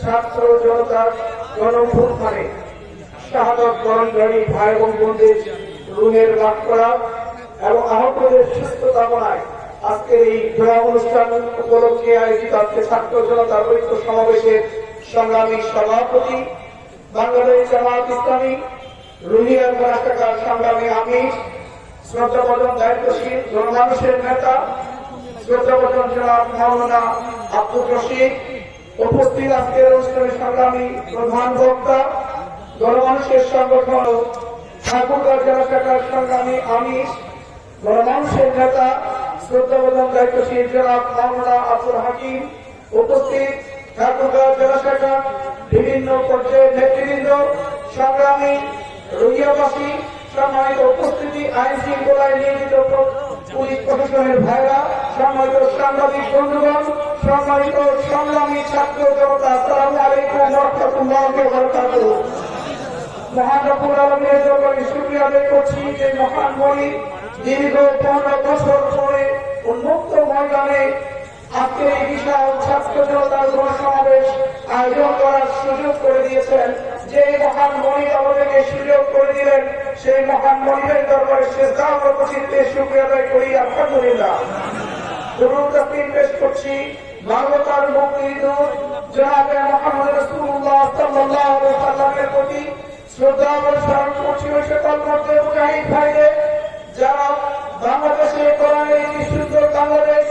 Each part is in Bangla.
ছাত্র জনতার গণঅভ্যুত্থানে শাহাদাত বরণকারী ভাই এবং বোনদের রুহের লাভ করা এবং আহতদের সুস্থ কামনায় আজকের এই দোয়া অনুষ্ঠান উপলক্ষে আয়োজিত আজকে ছাত্র জনতার ঐক্য সমাবেশের সংগ্রামী সভাপতি বাংলাদেশ জামায়াত ইসলামী রুহিয়ার শাখার সংগ্রামী আমির শ্রদ্ধাভাজন দায়িত্বশীল জনমানুষের নেতা শ্রদ্ধাভাজন জনাব মাওলানা আব্দুর রশিদ, উপস্থিত আজকের অনুষ্ঠানের সংগ্রামী প্রধান বক্তা গণমানুষের সংগঠন ঠাকুরগাঁও জেলা শাখার সংগ্রামী আমির গণমানুষের নেতা শ্রদ্ধাভাজন দায়িত্বশীল জনাব মাওলানা আব্দুল হাকিম, উপস্থিত ঠাকুরগাঁও জেলা শাখার বিভিন্ন পর্যায়ের নেতৃবৃন্দ, সংগ্রামী রুহিয়াবাসী, সম্মানিত উপস্থিতি, আইন শৃঙ্খলায় নিয়োজিত পুলিশ প্রশাসনের ভাইরা, সম্মানিত সাংবাদিক বন্ধুগণ, সম্মানিত সংগ্রামী ছাত্র জনতা, আসসালামু আলাইকুম ওয়া রাহমাতুল্লাহি ওয়া বারাকাতুহু। মহান রব্বুল আলামিনের দরবারে শুকরিয়া আদায় করছি যে মহান মনি দীর্ঘ 15 বছর পরে উন্মুক্ত ময়দানে আজকে এই বিশাল ছাত্র জনতার গণসমাবেশ আয়োজন করার সুযোগ করে দিয়েছেন। যে মহান মনির আমাদেরকে সুযোগ করে দিলেন, সেই মহান মনিরের দরবারে শ্রদ্ধা উপস্থিতিতে শুকরিয়া আদায় করি, আলহামদুলিল্লাহ। দুরূদ তাসলিম পেশ করছি মানবতার মুক্তিদূত জনাবে মুহাম্মদ রাসূলুল্লাহ সাল্লাল্লাহু আলাইহি ওয়াসাল্লামের প্রতি শ্রদ্ধা প্রদর্শন করছি ওই সকল মধ্যে মুজাহিদ ভাইদের যারা বাংলাদেশে কোরআনের বিশুদ্ধ বাংলাদেশ,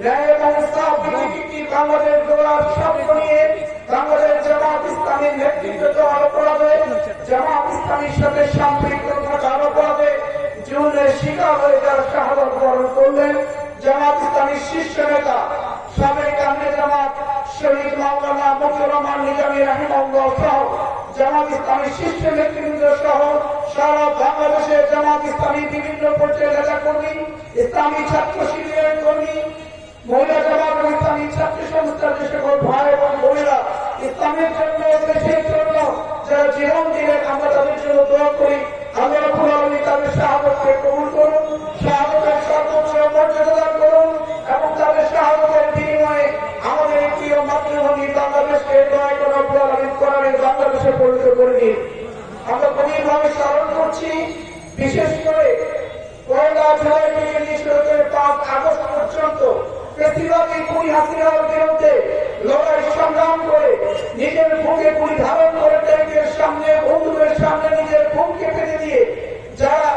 ন্যায় এবং ইনসাফ ভিত্তিক বাংলাদেশ গড়ার স্বপ্ন নিয়ে বাংলাদেশ জামায়াত ইসলামীর নেতৃত্ব দেওয়ার অপরাধে, জামায়াত ইসলামীর সাথে সম্পৃক্ত থাকার অপরাধে জীবনের শিকার হয়ে যারা শাহাদাত বরণ করলেন, জামায়াত ইসলামীর শীর্ষ নেতা সাবেক আমির জামাত শহীদ মাওলানা মতিউর রহমান নিজামী রাহিমাহুল্লাহ সহ জামায়াত ইসলামীর শীর্ষ নেতৃবৃন্দ সহ সারা বাংলাদেশে জামায়াত ইসলামী বিভিন্ন পর্যায়ের নেতা কর্মী, ইসলামী ছাত্র শিবিরের কর্মী, মহিলা জামাত ইসলামী ছাত্র সংস্থার যে সকল ভাই এবং বোনেরা ইসলামের জন্য, দেশের জন্য যারা জীবন দিলেন, আমরা তাদের জন্য দোয়া করি। আল্লাহ রাব্বুল আলামিন তাদের শাহাদাতকে কবুল করুন, শাহাদাতের সর্বোচ্চ মর্যাদা দান করুন এবং তাদের শাহাদাতের বিনিময়ে আমাদের এই প্রিয় মাতৃভূমি বাংলাদেশকে দয়া করে রব্বুল আলামিন কোরআনের বাংলাদেশে পরিণত করে দিন। আমরা গভীরভাবে স্মরণ করছি, বিশেষ করে 1 জুলাই থেকে 5 আগস্ট পর্যন্ত বেশিরভাগই খুনি হাসিনার বিরুদ্ধে লড়াই সংগ্রাম করে নিজের বুকে গুলি ধারণ করে ট্যাঙ্কের সামনে, বন্ধুদের সামনে নিজের বুককে ফেলে দিয়ে যারা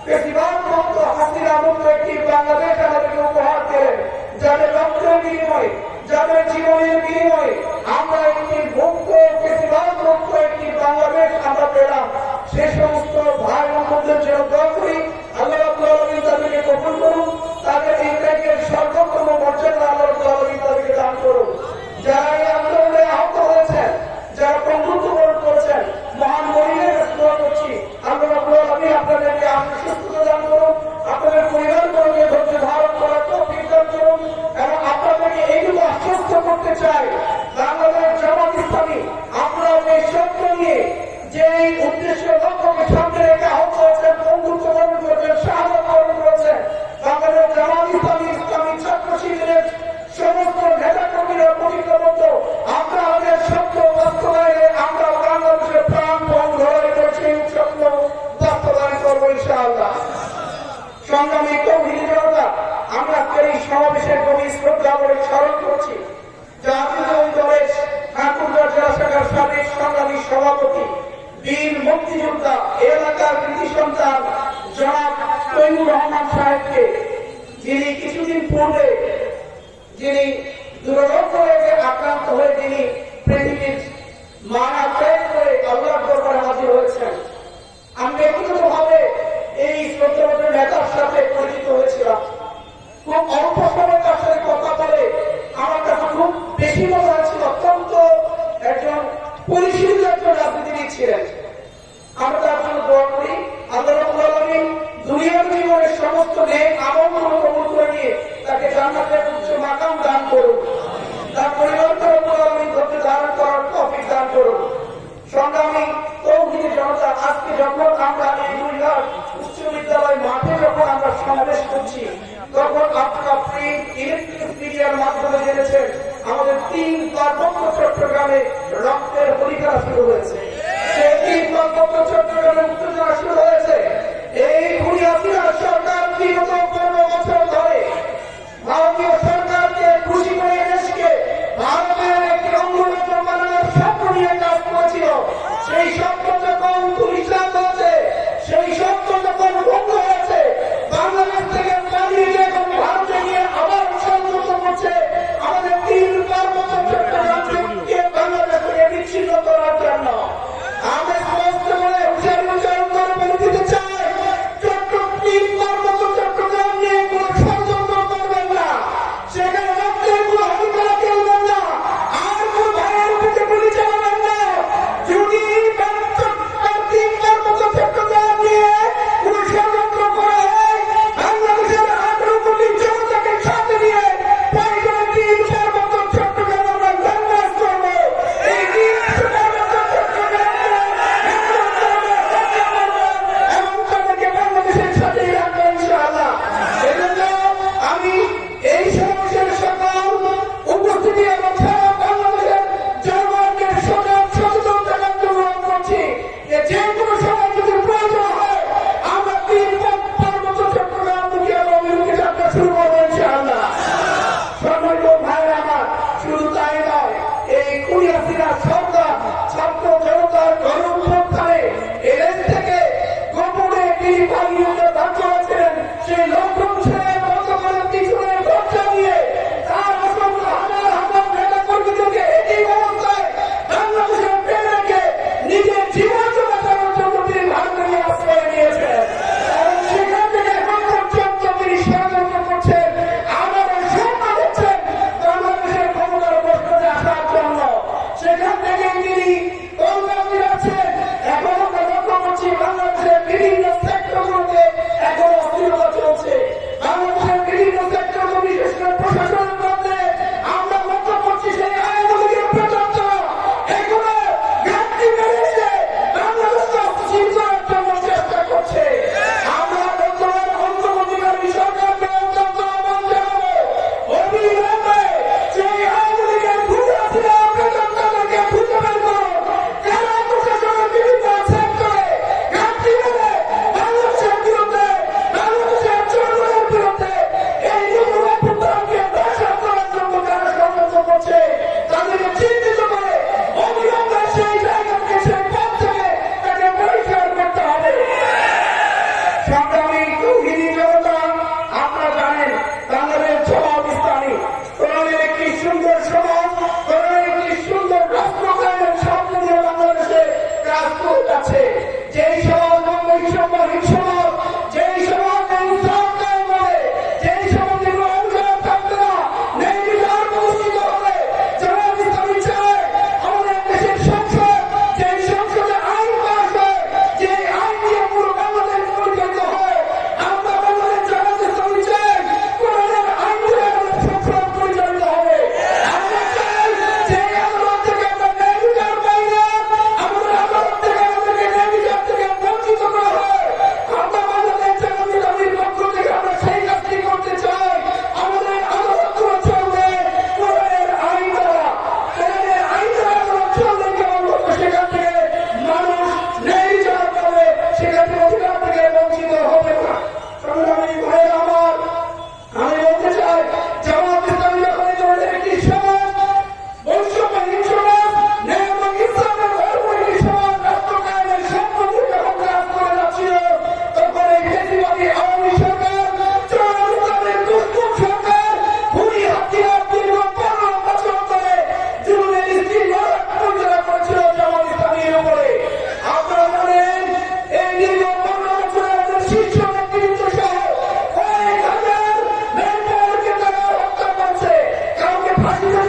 বেশিরভাগ মুক্ত হাসিনা মুক্ত একটি বাংলাদেশ আমাদেরকে উপহার দিলেন, যাদের রক্তের বিনিময়ে, যাদের জীবনের বিনিময়ে আমরা একটি মুক্ত, বেশিরভাগ মুক্ত একটি বাংলাদেশ আমরা পেলাম। সে সমস্ত ভাই বন্ধুদের জন্য দোয়া করি, আল্লাহ রাব্বুল আলামিন তাদেরকে কবুল করুন, তাদের এই ত্যাগের সর্বোত্তম মর্যাদা আল্লাহ রাব্বুল আলামিন তাদেরকে দান করুন। যারা এই আন্দোলনে আহত হয়েছেন, যারা বন্ধুত্ব বরণ করেছেন, মহান মনিরের কাছে দোয়া করছি, আল্লাহ রাব্বুল আলামিন আপনাদেরকে সুস্থতা দান করুন, আপনাদের পরিবারগুলোকে ধৈর্য ধারণ করার তৌফিক দান করুন এবং আপনাদেরকে এইটুকু আশ্বস্ত করতে চাই, বাংলাদেশ জামায়াত ইসলামী আমরা এই সত্য নিয়ে যে উদ্দেশ্য লক্ষ্যকে সামনে রেখে আহত হয়েছেন, বন্ধুত্ব বরণ করেছেন, শাহাদাত বরণ করেছেন, বাংলাদেশ জামায়াত ইসলামী ইসলামী ছাত্র শিবিরের সমস্ত নেতা কর্মীরা প্রতিজ্ঞাবদ্ধ, আমরা আমাদের স্বপ্ন বাস্তবায়নে আমরা বাংলাদেশের প্রাণপণ লড়াই করছি, স্বপ্ন বাস্তবায়ন করবো ইনশাআল্লাহ। সংগ্রামী তৌহিদি জনতা, আমরা এই সমাবেশের গভীর শ্রদ্ধা করে স্মরণ করছি জাতীয় দলের ঠাকুরগাঁও জেলা শাখার সাবেক সংগ্রামী সভাপতি, বীর মুক্তিযোদ্ধা, এলাকার কৃতি সন্তান জনাব তৈমুর রহমান সাহেবকে, যিনি কিছুদিন পূর্বে যিনি দুরারোগ্য রোগে আক্রান্ত হয়ে যিনি পৃথিবীর মায়া ত্যাগ করে আল্লাহর দরবারে হাজির হয়েছেন। আমি ব্যক্তিগতভাবে এই শ্রদ্ধাভাজন নেতার সাথে পরিচিত হয়েছিলাম। খুব অল্প সময় তার সাথে কথা বলে আমার কাছে খুব বেশি মনে হয়েছিল অত্যন্ত একজন পরিশীলিত একজন রাজনীতিবিদ ছিলেন। আমরা তার জন্য দোয়া করি, আল্লাহ রাব্বুল আলামিন দুনিয়ার জীবনের সমস্ত নেক আমলগুলো কবুল করে নিয়ে তাকে জান্নাতের উচ্চ মাকাম দান করুন, তার পরিবারকে রব্বুল আলামিন ধৈর্য ধারণ করার তৌফিক দান করুন। সংগ্রামী তৌহিদি জনতা, আজকে যখন আমরা এই উচ্চ বিদ্যালয় মাঠে যখন আমরা সমাবেশ করছি, তখন আপনারা প্রিন্ট, ইলেকট্রিক মিডিয়ার মাধ্যমে জেনেছেন আমাদের 3 পার্বত্য চট্টগ্রামে রক্তের পরীক্ষা শুরু হয়েছে। সেই 3 পার্বত্য চট্টগ্রামে উত্তেজনা শুরু হয়েছে। এই খুনিয়াসিনা সরকার বিগত 15 বছর ধরে ভারতীয় সরকারকে খুশি করে দেশকে ভারতের একটি অঙ্গরাজ্য বানানোর স্বপ্ন নিয়ে কাজ করেছিল। সেই স্বপ্ন যখন ধূলিসাৎ হয়েছে, সেই স্বপ্ন যখন ভঙ্গ হয়েছে, বাংলাদেশ থেকে পালিয়ে গিয়ে এখন ভারতে গিয়ে আবার ষড়যন্ত্র করছে আমাদের 3 পার্বত্য চট্টগ্রামকে বাংলাদেশ থেকে বিচ্ছিন্ন করার জন্য। আমরা স্পষ্ট করে হুঁশিয়ারি উচ্চারণ করে বলে দিতে চাই, 3 পার্বত্য চট্টগ্রাম নিয়ে কোনো ষড়যন্ত্র করবেন না, সেখানে রক্তের কোনো অধিকার খেলবেন না, আর কোনো ভাইয়ের উপরে গুলি চালাবেন না। যদি 3 পার্বত্য চট্টগ্রাম নিয়ে কোনো ষড়যন্ত্র করা হয়, বাংলাদেশের 18 কোটি জনতাকে সাথে নিয়ে প্রয়োজনে 3 পার্বত্য চট্টগ্রাম আমরা ধ্বংস করবো। এই 3 পার্বত্য চট্টগ্রামকে এবং তাদেরকে বাংলাদেশের সাথেই রাখবো ইনশাআল্লাহ। এজন্য আমি এই সমাবেশের সকল উপস্থিতি এবং সারা বাংলাদেশের জনগণকে সচেতন থাকার জন্য অনুরোধ করছি যে কোনো সময় যদি প্রয়োজন হয় আমরা 3 পার্বত্য চট্টগ্রাম মুখী এবং অভিমুখী যাত্রা শুরু করবো ইনশাআল্লাহ। সম্মানিত ভাইরা আমার, শুধু তাই নয়, এই খুনিয়াসিনা সরকার ছাত্র জনতার গণঅভ্যুত্থানে এদেশ থেকে গোপনে তিনি পালিয়ে দান করেছিলেন। সেই লক্ষণ ছেড়ে বন্ধ করে পিছনে দরজা দিয়ে তার অসংখ্য হাজার হাজার নেতা কর্মীদেরকে একই অবস্থায় বাংলাদেশের ফেলে রেখে নিজের জীবন বাঁচানোর জন্য তিনি ভারতে নিয়ে আশ্রয় নিয়েছেন এবং সেখান থেকে এখন পর্যন্ত তিনি ষড়যন্ত্র করছেন, আবারও স্বপ্ন দেখছেন বাংলাদেশের ক্ষমতার বসতে আসার জন্য। সেখান থেকে তিনি কলকাতা যাচ্ছেন। এখন আমরা লক্ষ্য করছি বাংলাদেশের বিভিন্ন সেক্টরগুলোতে এখন অস্থিরতা চলছে। বাংলাদেশের বিভিন্ন সেক্টর, বিশেষ করে প্রশাসনের মধ্যে আমরা লক্ষ্য করছি সেই আইনগুলির প্রচলিত এগুলো ঘাটতি বেড়েছে, বাংলাদেশকে অস্থির করার জন্য চেষ্টা করছে। আমরা বর্তমান অন্তর্বর্তীকালীন সরকারকে অত্যন্ত আহ্বান জানাবো, অবিলম্বে সেই আইনগুলিকে খুঁজে ফিরে প্রচলিতকে খুঁজে বের করুন। কারা প্রশাসনের বিভিন্ন সেক্টরে ঘাটতি বেড়ে বাংলাদেশের বিরুদ্ধে, বাংলাদেশের জনগণের বিরুদ্ধে এই নতুন অভ্যুত্থানকে ধ্বংস করার জন্য যারা ষড়যন্ত্র করছে তাদেরকে চিহ্নিত করে অবিলম্বে সেই জায়গা থেকে, সেই পথ থেকে তাকে পরিষ্কার করতে হবে। সংগ্রামী তৌহিদি জনতা, আপনারা জানেন বাংলাদেশ সমাজ ইসলামী কোরআনের একটি সুন্দর সমাজ, কোরআনের একটি সুন্দর রাষ্ট্র কায়েমের স্বপ্ন নিয়ে বাংলাদেশে কাজ করে যাচ্ছে। যেই সমাজ বৈষম্যহীন সমাজ, যেই সমাজ ইনসাফ কায়েম হবে, যেই সমাজে কোনো অভিযোগ থাকবে না, ন্যায় বিচার প্রতিষ্ঠিত হবে। সমাজ ইসলামী চায় আমাদের দেশের সংসদ, যেই সংসদে আইন পাস হয়, যে আইন দিয়ে পুরো বাংলাদেশ পরিচালিত হয়। আমরা বাংলাদেশ সমাজ ইসলামী চাই কোরআনের আইন দিয়ে আমাদের সংসদ পরিচালিত হবে। আমরা চাই যে আদালত থেকে আমরা ন্যায় বিচার পাই না, আমাদের আদালত থেকে আমাদেরকে ন্যায় বিচার থেকে বঞ্চিত করা হয়। আমরা বাংলাদেশ সমাজ ইসলামীর পক্ষ থেকে আমরা সেই কাজটি করতে চাই। আমাদের আদালতগুলো চলবে কোরআনের আইন দ্বারা, কোরআনের আইন দ্বারা আদালত চললে কেমন হবে, সেখান থেকে মানুষ ন্যায় বিচার পাবে, সেখান থেকে অধিকার থেকে বঞ্চিত হবে না। সংগ্রামী ভাইরা আমার, আমি বলতে চাই জামাত ইসলামী যখন এই ধরনের একটি সমাজ, বৈষম্যহীন সমাজ, ন্যায় এবং ইসলামের ধর্ম একটি সমাজ রাষ্ট্র কায়েমের স্বপ্ন নিয়ে যখন কাজ করে যাচ্ছিল, তখন এই ফ্যাসিবাদী আওয়ামী সরকার, চরম ইসলামের দুষ্কৃত সরকার, খুনি হাতিয়ার দীর্ঘ 15 বছর ধরে জুলুমের স্ত্রী পরিচালনা করেছিল জামাত ইসলামীর উপরে। আপনারা জানেন এই দীর্ঘ 15 বছরে আমাদের শীর্ষ নেতৃত্ব সহ কয়েক হাজার মেম্বারকে তারা হত্যা করছে, কাউকে ফাঁসিতে